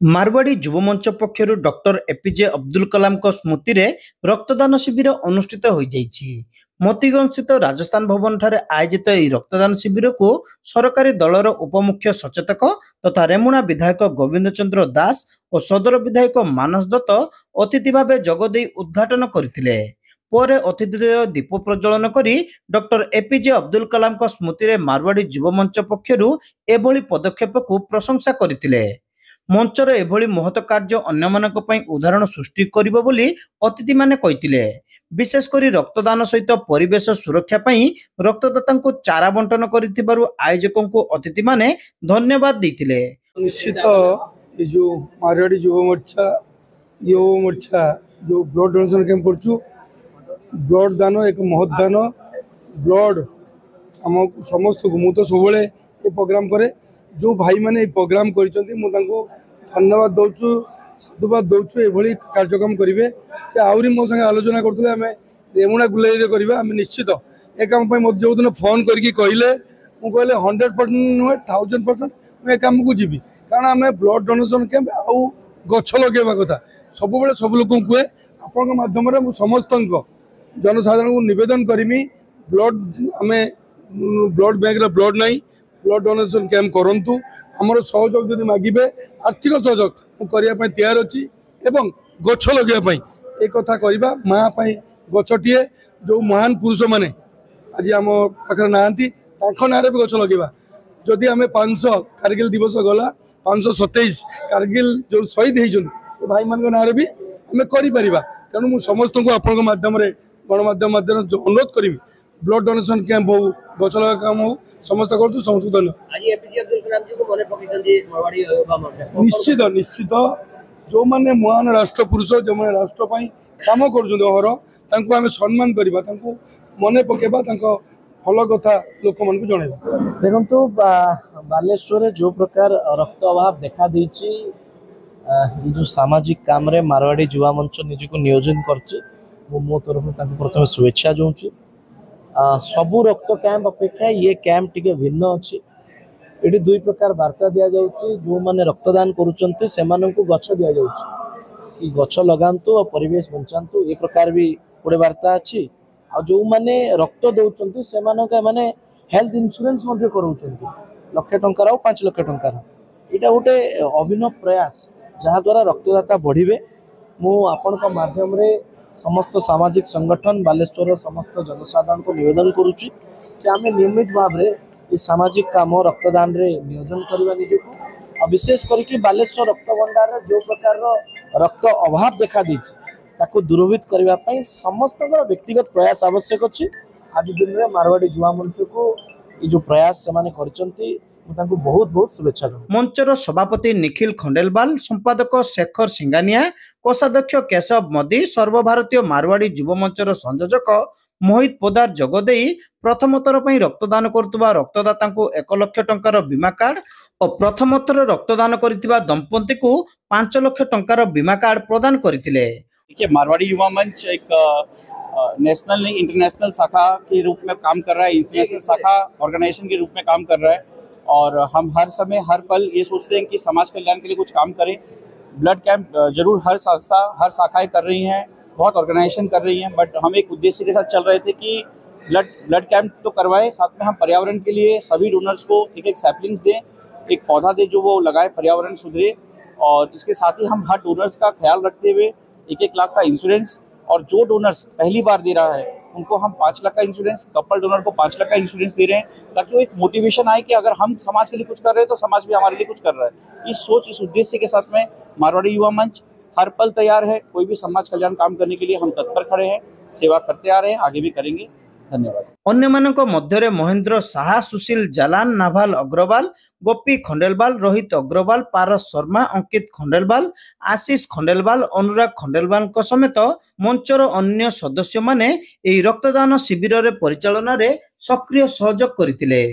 मारवाड़ी युव मंच पक्षर doctor APJ Abdul Kalam को स्मृति रे रक्तदान शिविर अनुष्ठित हो मोतीगंज स्थित राजस्थान भवन ठारे आयोजित यह रक्तदान शिविर को सरकारी दलर उपमुख्य सचेतक तथा रेमुणा विधायक गोविंद चंद्र दास और सदर विधायक मानस दत्त अतिथि भाव जोगदे उद्घाटन करथिले। ପରେ ଅତିଥିଦ୍ୱୟ ଦୀପ ପ୍ରଜ୍ୱଳନ କରି ଡକ୍ଟର ଏପିଜେ ଅବ୍ଦୁଲ କଲାମଙ୍କ ସ୍ମୃତିରେ ମାରୱାଡ଼ି ଯୁବ ମଞ୍ଚ ପକ୍ଷରୁ ଏଭଳି ପଦକ୍ଷେପକୁ ପ୍ରଶଂସା କରିଥିଲେ। ମଞ୍ଚର ଏଭଳି ମହତ କାର୍ଯ୍ୟ ଅନ୍ୟମାନଙ୍କ ପାଇଁ ଉଦାହରଣ ସୃଷ୍ଟି କରିବ ବୋଲି ଅତିଥିମାନେ କହିଥିଲେ। ବିଶେଷ କରି ରକ୍ତଦାନ ସହିତ ପରିବେଶ ସୁରକ୍ଷା ପାଇଁ ରକ୍ତଦାତାଙ୍କୁ ଚାରା ବଣ୍ଟନ କରିଥିବାରୁ ଆୟୋଜକଙ୍କୁ ଅତିଥିମାନେ ଧନ୍ୟବାଦ ଦେଇଥିଲେ। ନିଶ୍ଚିତ ଏ ଯୋଉ ମାରୱାଡ଼ି ଯୁବ ମୋର୍ଚ୍ଚା जो ब्लड डोनेशन कैंप करछु ब्लड दान एक महत दान ब्लड आम समस्त को मु तो सब ये प्रोग्राम करे जो भाई मैंने ये प्रोग्राम करिसंती मु तांको धन्यवाद दउछु साधुवाद दउछु एभली कार्यक्रम करिवे से आउरी मो संगे आलोचना करथले हमें रेमुणा गुलाई रे करबा हम निश्चित ए काम पय मो जो दिन फोन करके कहले मु कहले 100% नुहे 1000% मैं काम को जीवी कारण हमें ब्लड डोनेशन कैंप आउ गछ लगेबा कथा सब बेले सब लोक कहे आपण माध्यम रे समस्त जनसाधारण को निवेदन करमी ब्लड आमे ब्लड बैंक रे ब्लड नहीं ब्लड डोनेशन कैंप करंतु हमर सहयोग जदि मागिबे आर्थिक सहयोग करिया पय तैयार अछि एवं गछ लगेबा पय ए कथा करबा मां पय गछटिए जो महान पुरुष माने आज हम पाखर नांती तांखो नारे भी गछ लगेबा जदि आमे 500 कारगिल दिवस गला 527 कारगिल जो शहीद होती भाई मान ना भी आम कर तेणु मुझे समस्त को आपण माध्यम गणमाध्यम माध्यम अनुरोध करी ब्लड डोनेशन कैंप हो गछ लगा काम हो समस्त कर समस्त धन्यवाद। निश्चित निश्चित जो मैंने महान राष्ट्र पुरुष जो मैंने राष्ट्र काम कर सम्मान करवा मन पकेबा भल कथा लोक मान जनइबा। देखु बालेश्वर जो प्रकार रक्त अभाव देखा देछि जो सामाजिक काम रे मारवाड़ी युवा मंच निज को नियोजन करछि मो तरफ प्रथम शुभेच्छा जोंछु। सबु रक्त कैंप अपेक्षा ये कैंप टिके भिन्न अछि। एटी दुई प्रकार वार्ता दिया जाउछि जो माने रक्तदान करूचंती सेमानन को गछ दिया जाउछि कि गछ लगांतु और परिवेश बंचांतु ए प्रकार भी पुरे वार्ता अछि। आ जो माने रक्त दउचंती सेमानन माने हेल्थ इंश्योरेंस मध्ये करूचंती लक्ष टंकार और 5 लाख टंकार एटा गोटे अभिनव प्रयास जहाँ द्वारा रक्तदाता बढ़िबे। मु आपण को माध्यम रे समस्त सामाजिक संगठन बालेश्वर समस्त जनसाधारण को निवेदन करुच्ची कि आम नियमित भाव रे ये सामाजिक काम रक्तदान रे नियोजन करवा निजको और विशेष करके बालेश्वर रक्त भंडार रे जो प्रकार रक्त अभाव देखा देछि ताको दूरभूत करबा पई समस्त व्यक्तिगत प्रयास आवश्यक अछि। आज दिन में मारवाड़ी युवा मंच को ये जो प्रयास से माने करचंती बहुत बहुत शुभेच्छा। मंचर सभापति निखिल खंडेलवाल संपादक शेखर सिंगानिया कोषाध्यक्ष केशव मोदी सर्वभारतीय मारवाड़ी युव मंचर संयोजक मोहित पोदार जोगदे प्रथम थर पर रक्तदान करुवा रक्तदाता को 1 लाख टंकार बीमा कार्ड और प्रथम थर रक्तदान करथिबा दंपति को 5 लाख टंकार बीमा कार्ड प्रदान करथिले। देखिए मारवाड़ी युवा मंच एक नेशनल नहीं इंटरनेशनल शाखा के रूप में काम कर रहा है, इंटरनेशनल शाखा ऑर्गेनाइजेशन के रूप में काम कर रहा है और हम हर समय हर पल ये सोचते हैं कि समाज कल्याण के लिए कुछ काम करें। ब्लड कैंप जरूर हर संस्था हर शाखाएं कर रही हैं, बहुत ऑर्गेनाइजेशन कर रही हैं, बट हम एक उद्देश्य के साथ चल रहे थे कि ब्लड कैंप तो करवाएं, साथ में हम पर्यावरण के लिए सभी डोनर्स को एक सैपलिंग्स दें, एक पौधा दें जो वो लगाए, पर्यावरण सुधरे। और इसके साथ ही हम हर डोनर्स का ख्याल रखते हुए 1 लाख का इंश्योरेंस और जो डोनर्स पहली बार दे रहा है उनको हम 5 लाख का इंश्योरेंस, कपल डोनर को 5 लाख का इंश्योरेंस दे रहे हैं ताकि वो एक मोटिवेशन आए कि अगर हम समाज के लिए कुछ कर रहे हैं तो समाज भी हमारे लिए कुछ कर रहा है। इस सोच इस उद्देश्य के साथ में मारवाड़ी युवा मंच हर पल तैयार है। कोई भी समाज कल्याण काम करने के लिए हम तत्पर खड़े हैं, सेवा करते आ रहे हैं, आगे भी करेंगे। धन्यवाद। अन्य मानक मध्य महेंद्र साहा, सुशील जालान, नाभाल अग्रवाल, गोपी खंडेलवाल, रोहित अग्रवाल, पारस शर्मा, अंकित खंडेलवाल, आशीष खंडेलवाल, अनुराग खंडेलवाल समेत मंचर अन्य सदस्य माने एही रक्तदान शिविर परिचालन रे सक्रिय सहयोग करथिले।